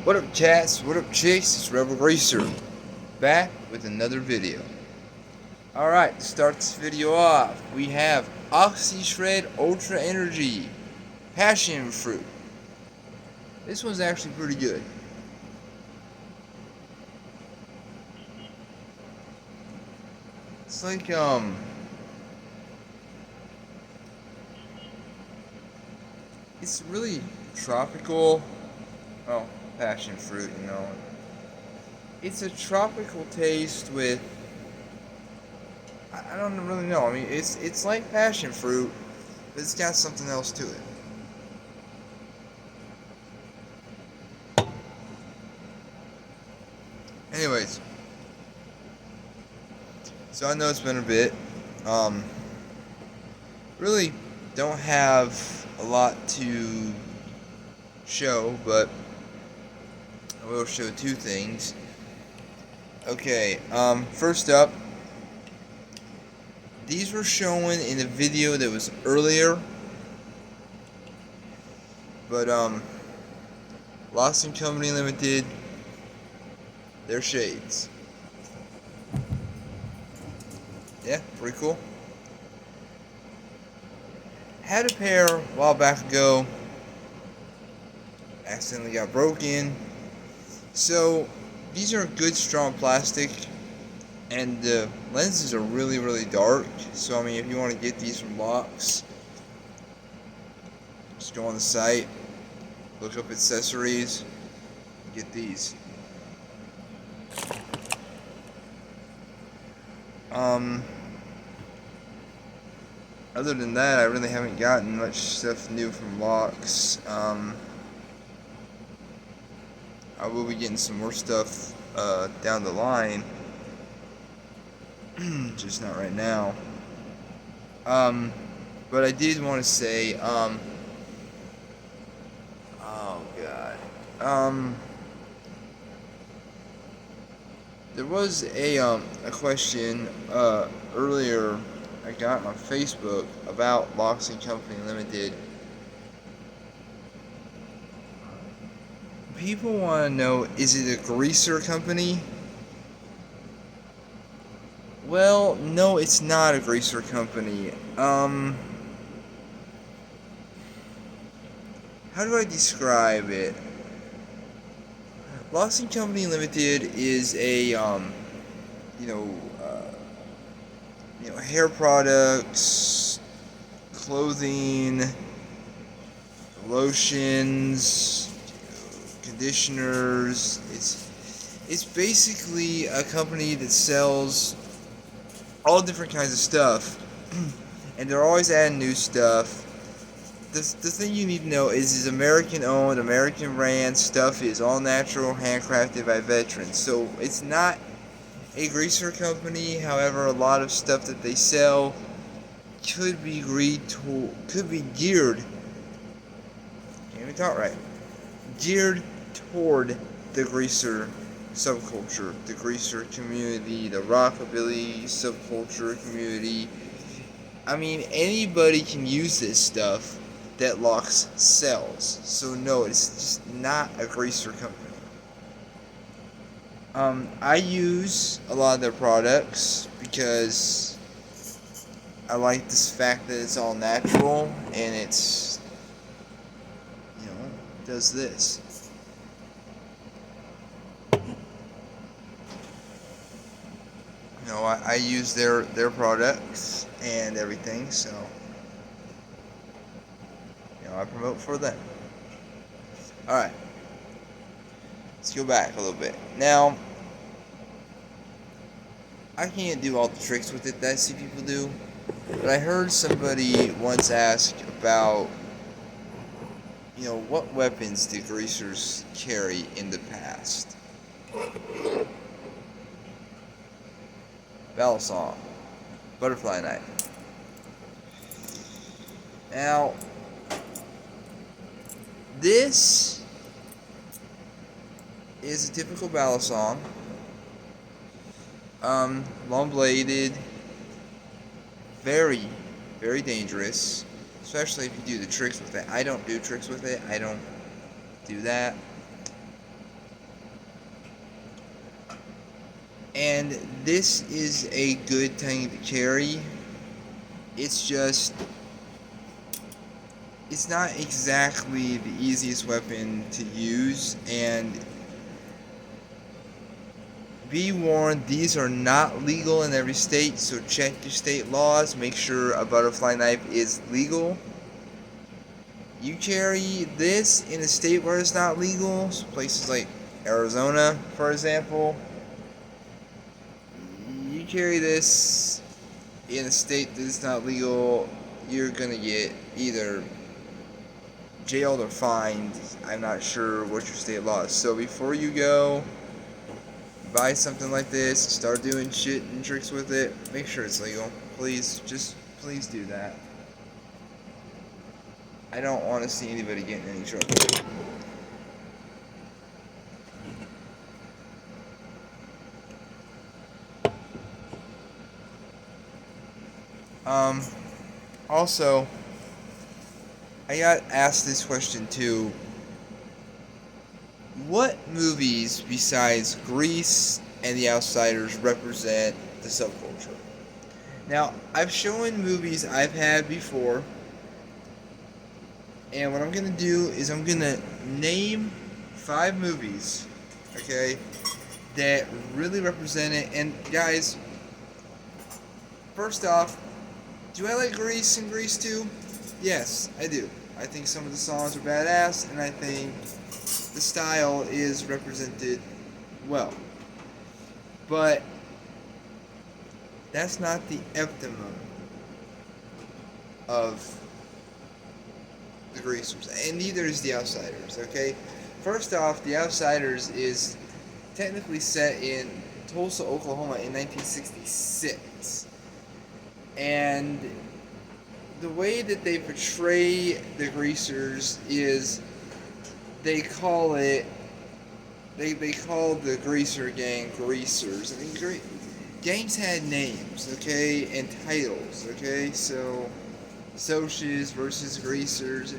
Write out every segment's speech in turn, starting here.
What up, cats? What up, chicks? It's Rebel Greaser, back with another video. Alright, to start this video off, we have Oxyshred Ultra Energy Passion Fruit. This one's actually pretty good. It's like, it's really tropical. Oh, passion fruit, you know. It's a tropical taste with, I don't really know. I mean, it's like passion fruit, but it's got something else to it. Anyways, so I know it's been a bit. Really don't have a lot to show, but I will show two things. Okay, first up, these were shown in a video that was earlier, but Lost & Company Limited, their shades. Yeah, pretty cool. Had a pair a while back ago, accidentally got broken. So these are good strong plastic, and the lenses are really dark. So I mean, if you want to get these from Locks, just go on the site, look up accessories, get these. Other than that, I really haven't gotten much stuff new from Locks. I will be getting some more stuff down the line, just not right now. But I did want to say, oh god, there was a question earlier I got on Facebook about Locks & Company Limited. People want to know, is it a greaser company? Well, no, it's not a greaser company. How do I describe it? Locks & Company Limited is a, hair products, clothing, lotions, conditioners. It's basically a company that sells all different kinds of stuff, and they're always adding new stuff. The thing you need to know is American owned, American brand. Stuff is all natural, handcrafted by veterans. So it's not a greaser company. However, a lot of stuff that they sell could be geared. Can't even talk right. Geared toward the greaser subculture, the greaser community, the rockabilly subculture community. I mean, anybody can use this stuff that Locks sells. So no, it's just not a greaser company. I use a lot of their products because I like this fact that it's all natural and it's, does this. I use their products and everything, so I promote for them. Alright, let's go back a little bit. Now, I can't do all the tricks with it that I see people do, but I heard somebody once ask about, what weapons did greasers carry in the past? Battle song, butterfly knife. Now, this is a typical battle song. Long bladed, very dangerous, especially if you do the tricks with it. I don't do tricks with it. I don't do that. And this is a good thing to carry. It's just, it's not exactly the easiest weapon to use, and be warned, these are not legal in every state, so check your state laws, make sure a butterfly knife is legal. You carry this in a state where it's not legal, so places like Arizona, for example. You carry this in a state that is not legal, you're gonna get either jailed or fined. I'm not sure what your state law is. So before you go buy something like this, start doing shit and tricks with it, make sure it's legal. Please, just please do that. I don't want to see anybody getting in any trouble. Also, I got asked this question too. What movies besides Grease and The Outsiders represent the subculture? Now, I've shown movies I've had before, and what I'm gonna do is I'm gonna name 5 movies, okay, that really represent it. And guys, first off, do I like Grease and Grease 2? Yes, I do. I think some of the songs are badass, and I think the style is represented well. But that's not the optimum of the Greasers, and neither is The Outsiders, okay? First off, The Outsiders is technically set in Tulsa, Oklahoma in 1966. And the way that they portray the Greasers is they call it, they call the Greaser gang Greasers. I mean, gangs had names, okay, and titles, okay? So, Socias versus Greasers.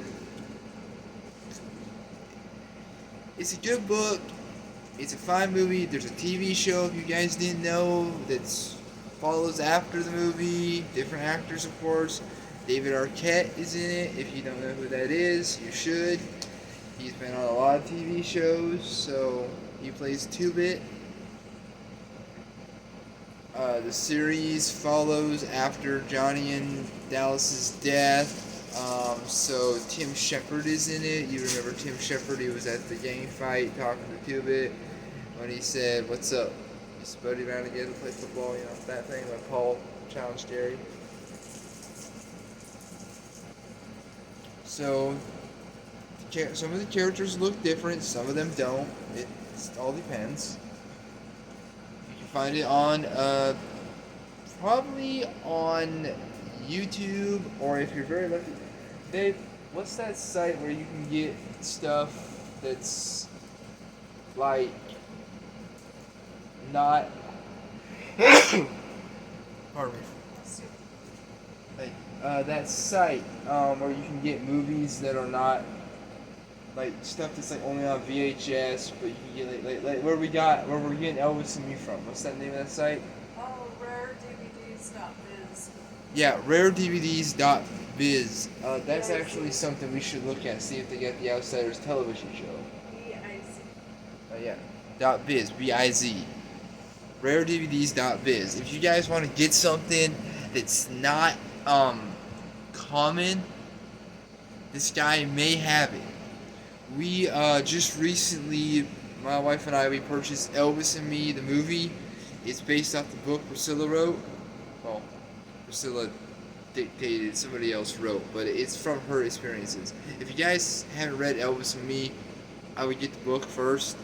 It's a good book. It's a fine movie. There's a TV show, if you guys didn't know, that follows after the movie. Different actors, of course. David Arquette is in it. If you don't know who that is, you should. He's been on a lot of TV shows, so he plays Two-Bit. The series follows after Johnny and Dallas's death. So Tim Shepard is in it. You remember Tim Shepard? He was at the gang fight talking to Two-Bit when he said, "What's up? Just buddy around together, play football," you know, that thing when Paul challenged Jerry. So some of the characters look different, some of them don't. It all depends. You can find it on probably on YouTube, or if you're very lucky, Dave, what's that site where you can get stuff that's like not pardon me. Like that site where you can get movies that are not like stuff that's like only on VHS, but you can get like where we're getting Elvis and Me from. What's that name of that site? Oh, raredvds.biz. Yeah, raredvds.biz. That's actually something we should look at. See if they got the Outsiders television show. B-I-Z. Yeah. .biz, B-I-Z. raredvds.biz. If you guys want to get something that's not common, this guy may have it. We just recently, my wife and I, we purchased Elvis and Me, the movie. It's based off the book Priscilla wrote. Well, Priscilla dictated, somebody else wrote, but it's from her experiences. If you guys haven't read Elvis and Me, I would get the book first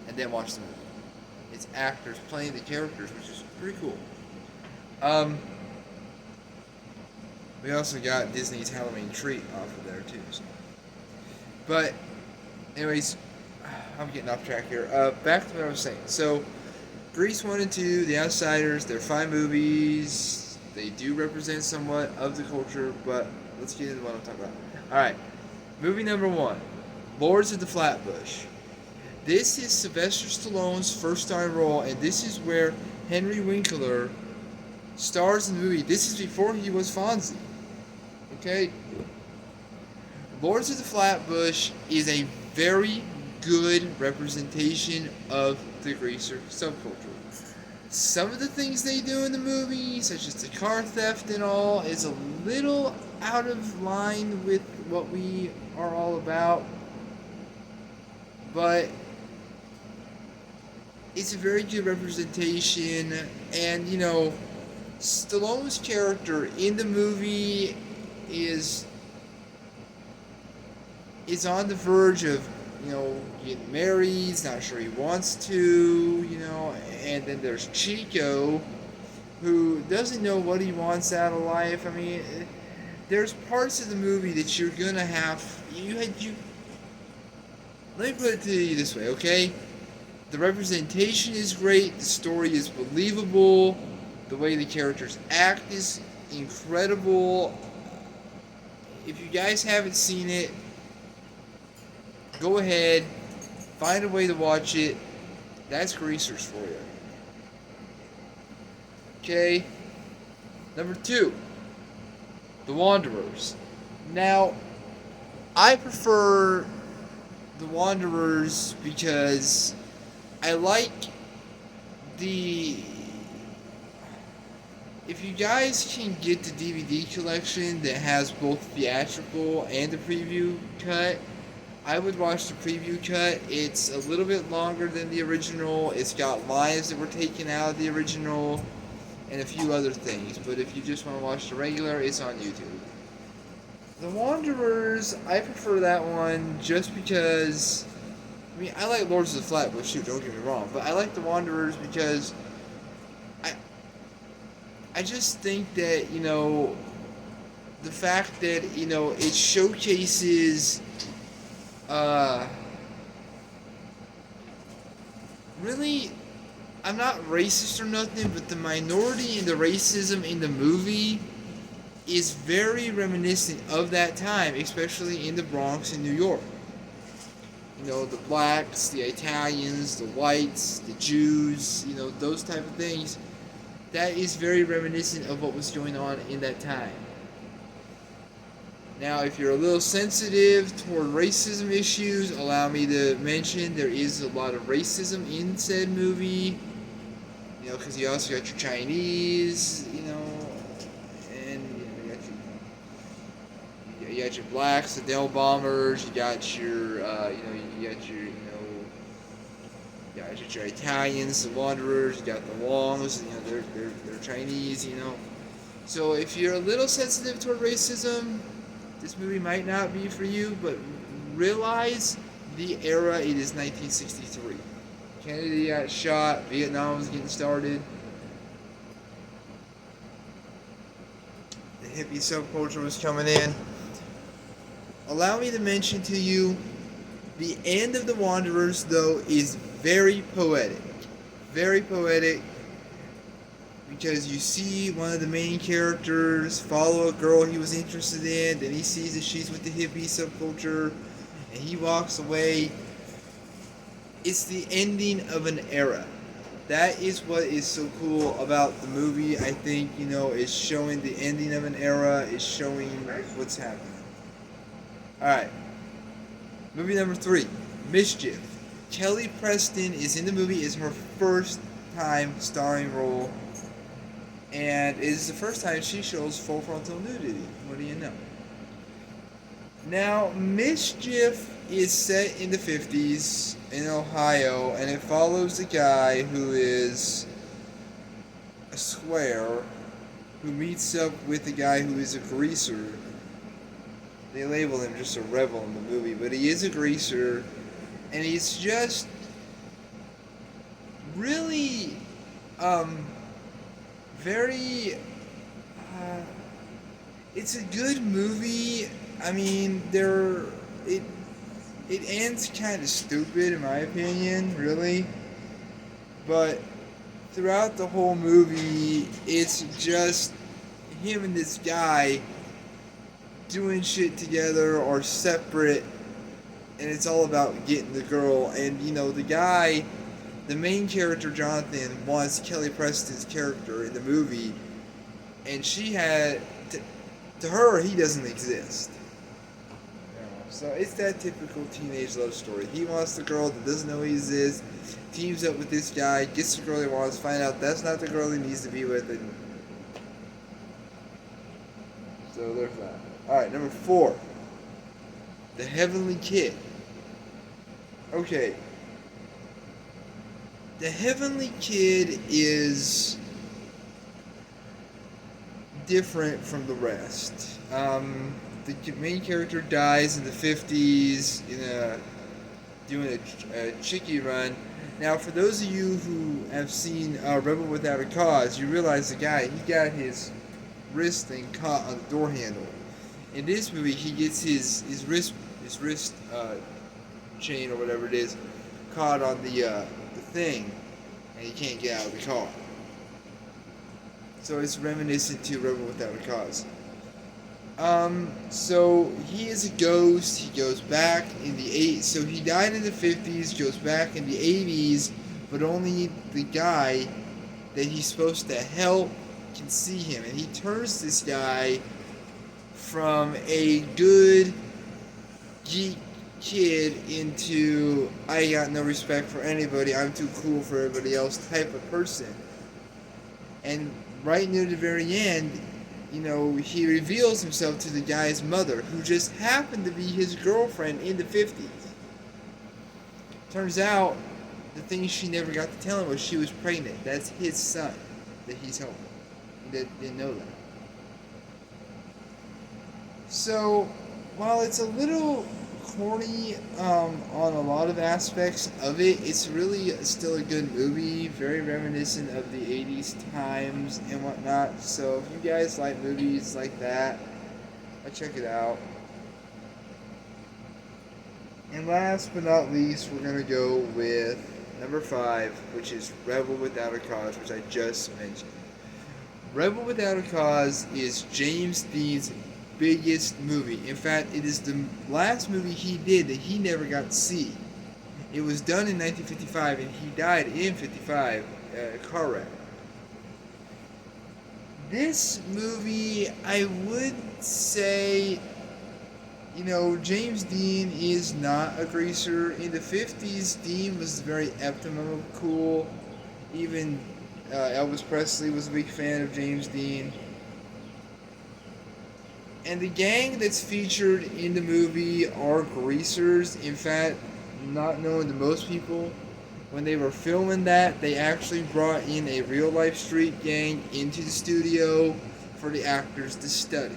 and then watch the movie. It's actors playing the characters, which is pretty cool. We also got Disney's Halloween Treat off of there too. So. But, anyways, I'm getting off track here. Back to what I was saying. So, Grease 1 and 2, The Outsiders, they're fine movies. They do represent somewhat of the culture, but let's get into what I'm talking about. Alright, movie number 1, Lords of the Flatbush. This is Sylvester Stallone's first starring role, and this is where Henry Winkler, stars in the movie. This is before he was Fonzie. Okay? Lords of the Flatbush is a very good representation of the greaser subculture. Some of the things they do in the movie, such as the car theft and all, is a little out of line with what we are all about. But it's a very good representation, and Stallone's character in the movie is on the verge of getting married. He's not sure he wants to, and then there's Chico, who doesn't know what he wants out of life. I mean, there's parts of the movie that you're gonna have. Let me put it to you this way, okay? The representation is great. The story is believable. The way the characters act is incredible. If you guys haven't seen it, go ahead, find a way to watch it. That's Greasers for you. Okay. Number 2, The Wanderers. Now, I prefer The Wanderers because I like the... If you guys can get the DVD collection that has both theatrical and the preview cut, I would watch the preview cut. It's a little bit longer than the original. It's got lines that were taken out of the original and a few other things. But if you just want to watch the regular, it's on YouTube. The Wanderers, I prefer that one just because... I mean, I like Lords of the Flatbush too, don't get me wrong. But I like The Wanderers because I just think that, the fact that, it showcases... really, I'm not racist or nothing, but the minority and the racism in the movie is very reminiscent of that time, especially in the Bronx in New York. The blacks, the Italians, the whites, the Jews, those type of things. That is very reminiscent of what was going on in that time. Now, if you're a little sensitive toward racism issues, allow me to mention there is a lot of racism in said movie. Because you also got your Chinese, and you got your blacks, the Dell bombers. You got your, you got your Italians, the Wanderers. You got the Wongs. They're Chinese. So if you're a little sensitive toward racism, this movie might not be for you, but realize the era. It is 1963. Kennedy got shot. Vietnam was getting started. The hippie subculture was coming in. Allow me to mention to you, the end of The Wanderers, though, is very poetic. Very poetic. Because you see one of the main characters follow a girl he was interested in, then he sees that she's with the hippie subculture, and he walks away. It's the ending of an era. That is what is so cool about the movie, I think, is showing the ending of an era, is showing what's happening. Alright. Movie number 3, Mischief. Kelly Preston is in the movie. It's her first time starring role. And it is the first time she shows full frontal nudity. What do you know? Now, Mischief is set in the 50s in Ohio, and it follows a guy who is a square who meets up with a guy who is a greaser. They label him just a rebel in the movie, but he is a greaser, and he's just really very it's a good movie. I mean, it ends kind of stupid in my opinion, really. But throughout the whole movie, it's just him and this guy doing shit together or separate, and it's all about getting the girl. And the guy the main character Jonathan wants Kelly Preston's character in the movie, and she had to her he doesn't exist. So it's that typical teenage love story. He wants the girl that doesn't know he exists, teams up with this guy, gets the girl he wants, find out that's not the girl he needs to be with, and so there's that. Alright, number 4. The Heavenly Kid. Okay. The Heavenly Kid is different from the rest. The main character dies in the 50s doing a chickie run. Now, for those of you who have seen Rebel Without a Cause, you realize the guy, he got his wrist thing caught on the door handle. In this movie, he gets his wrist chain or whatever it is caught on the thing, and he can't get out of the car. So it's reminiscent to Rebel Without a Cause. So he is a ghost. He goes back in the 80s. So he died in the 50s, goes back in the 80s, but only the guy that he's supposed to help can see him. And he turns this guy from a good geek kid into I got no respect for anybody, I'm too cool for everybody else type of person. And right near the very end, he reveals himself to the guy's mother, who just happened to be his girlfriend in the 50s. Turns out, the thing she never got to tell him was she was pregnant. That's his son that he's helping. He didn't know that. So, while it's a little corny on a lot of aspects of it, it's really still a good movie, very reminiscent of the 80s times and whatnot. So if you guys like movies like that, check it out. And last but not least, we're going to go with number 5, which is Rebel Without a Cause, which I just mentioned. Rebel Without a Cause is James Dean's biggest movie. In fact, it is the last movie he did that he never got to see. It was done in 1955 and he died in 55, a car wreck. This movie, I would say, James Dean is not a greaser. In the 50s, Dean was very cool. Even Elvis Presley was a big fan of James Dean. And the gang that's featured in the movie are greasers. In fact, not known to most people, when they were filming that, they actually brought in a real-life street gang into the studio for the actors to study.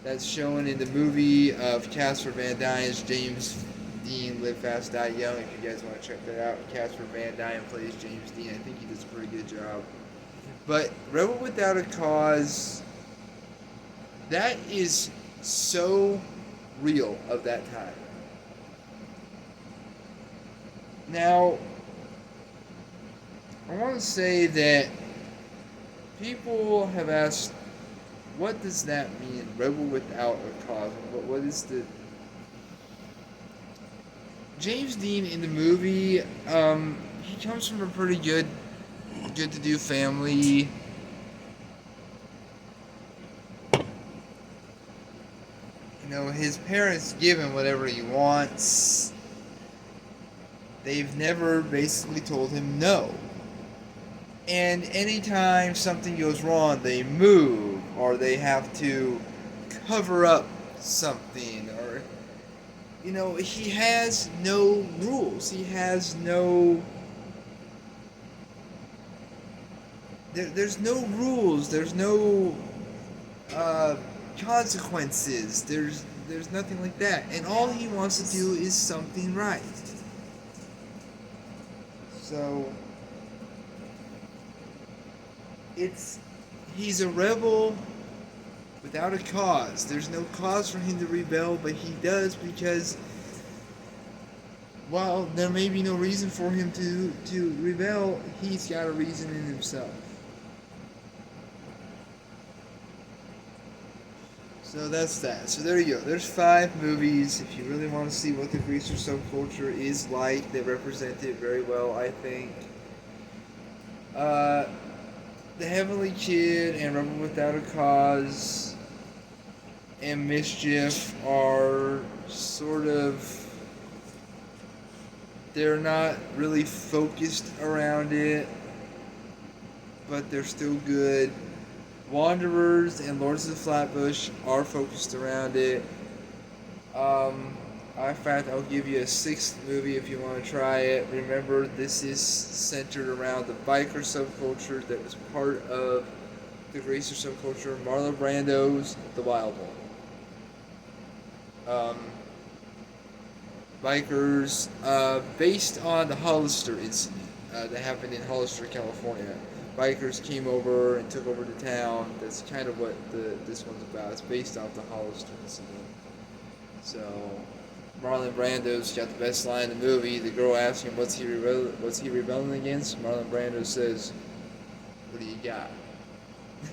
That's shown in the movie of Casper Van Dien's James Dean Live Fast, Die Young. If you guys want to check that out, Casper Van Dien plays James Dean. I think he does a pretty good job. But Rebel Without a Cause, that is so real of that time. Now, I want to say that people have asked, what does that mean, Rebel Without a Cause? What is the... James Dean in the movie, he comes from a pretty good-to-do family. His parents give him whatever he wants. They've never basically told him no. And anytime something goes wrong, they move, or they have to cover up something, or, he has no rules. He has no... There's no rules. There's no consequences. There's nothing like that. And all he wants to do is something right. So he's a rebel without a cause. There's no cause for him to rebel, but he does because, while there may be no reason for him to rebel, he's got a reason in himself. So that's that. So there you go. There's 5 movies. If you really want to see what the greaser subculture is like, they represent it very well, I think. Uh, the Heavenly Kid and Rebel Without a Cause and Mischief are sort of, they're not really focused around it, but they're still good. Wanderers and Lords of the Flatbush are focused around it. In fact, I'll give you a 6th movie if you want to try it. Remember, this is centered around the biker subculture that was part of the racer subculture. Marlon Brando's The Wild One. Bikers, based on the Hollister incident that happened in Hollister, California. Bikers came over and took over the town. That's kind of what this one's about. It's based off the Hollister incident. So, Marlon Brando's got the best line in the movie. The girl asks him, what's he rebelling against? Marlon Brando says, what do you got?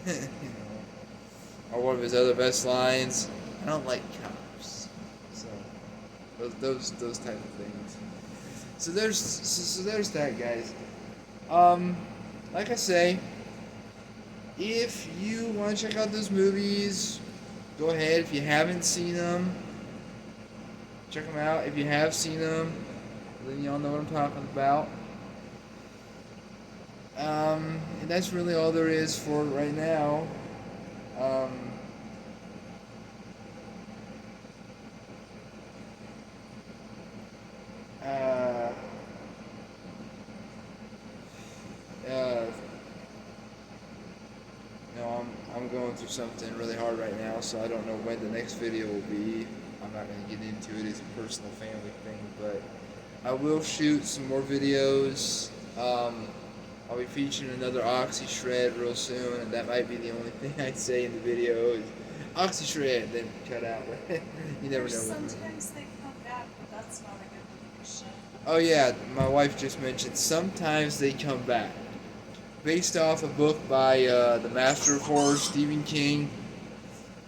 You know. Or one of his other best lines, I don't like cops. So, those type of things. So there's that, guys. Like I say, if you want to check out those movies, go ahead. If you haven't seen them, check them out. If you have seen them, then y'all know what I'm talking about. And that's really all there is for it right now. No, I'm going through something really hard right now, so I don't know when the next video will be. I'm not going to get into it. It's a personal family thing, but I will shoot some more videos. I'll be featuring another Oxyshred real soon, and that might be the only thing I say in the video is Oxyshred, then cut out. You never know. Sometimes they come back, but that's not a good prediction. Oh yeah, my wife just mentioned sometimes they come back. Based off a book by the master of horror, Stephen King.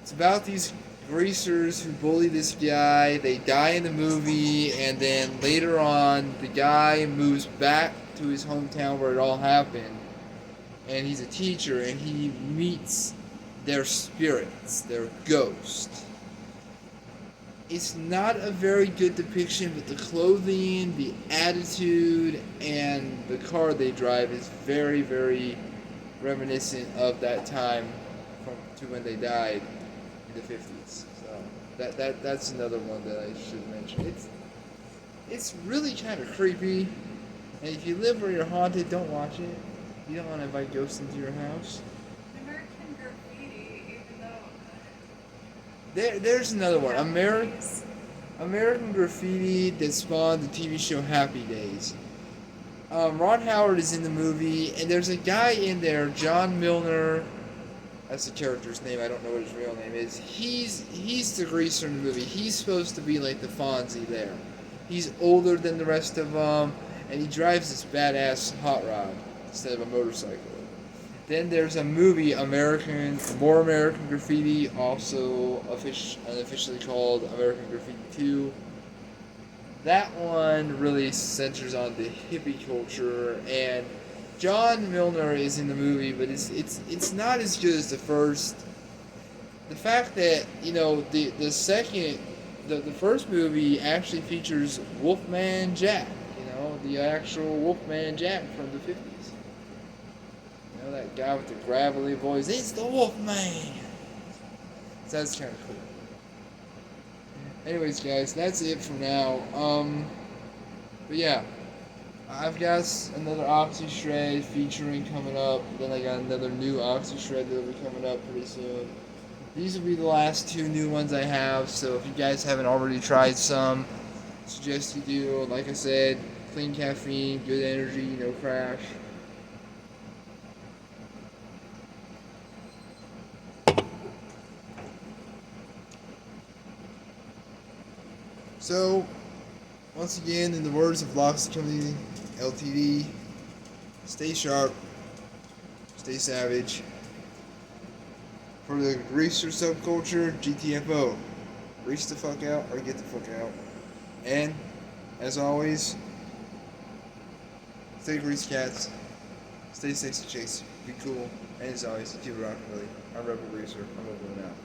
It's about these greasers who bully this guy. They die in the movie, and then later on, the guy moves back to his hometown where it all happened. And he's a teacher, and he meets their spirits, their ghosts. It's not a very good depiction, but the clothing, the attitude, and the car they drive is very, very reminiscent of that time to when they died in the 50s. So that's another one that I should mention. It's really kind of creepy, and if you live where you're haunted, don't watch it. You don't want to invite ghosts into your house. American Graffiti, even though There's another one. American Graffiti that spawned the TV show Happy Days. Ron Howard is in the movie, and there's a guy in there, John Milner. That's the character's name. I don't know what his real name is. He's the greaser in the movie. He's supposed to be like the Fonzie there. He's older than the rest of them, and he drives this badass hot rod instead of a motorcycle. Then there's a movie, More American Graffiti, also unofficially called American Graffiti 2. That one really centers on the hippie culture, and John Milner is in the movie, but it's not as good as the first. The fact that, you know, the first movie actually features Wolfman Jack, you know, the actual Wolfman Jack from the 50s. That guy with the gravelly voice, it's the Wolfman. So that's kind of cool. Anyways, guys, that's it for now. But yeah, I've got another Oxyshred featuring coming up. Then I got another new Oxyshred that'll be coming up pretty soon. These will be the last 2 new ones I have. So if you guys haven't already tried some, suggest you do. Like I said, clean caffeine, good energy, no crash. So, once again, in the words of Lost Company Ltd, stay sharp, stay savage, For the greaser subculture, GTFO. Grease the fuck out or get the fuck out. And, as always, stay grease cats, stay sexy chicks, be cool, and as always, keep it rocking, really. I'm Rebel Greaser. I'm over and out.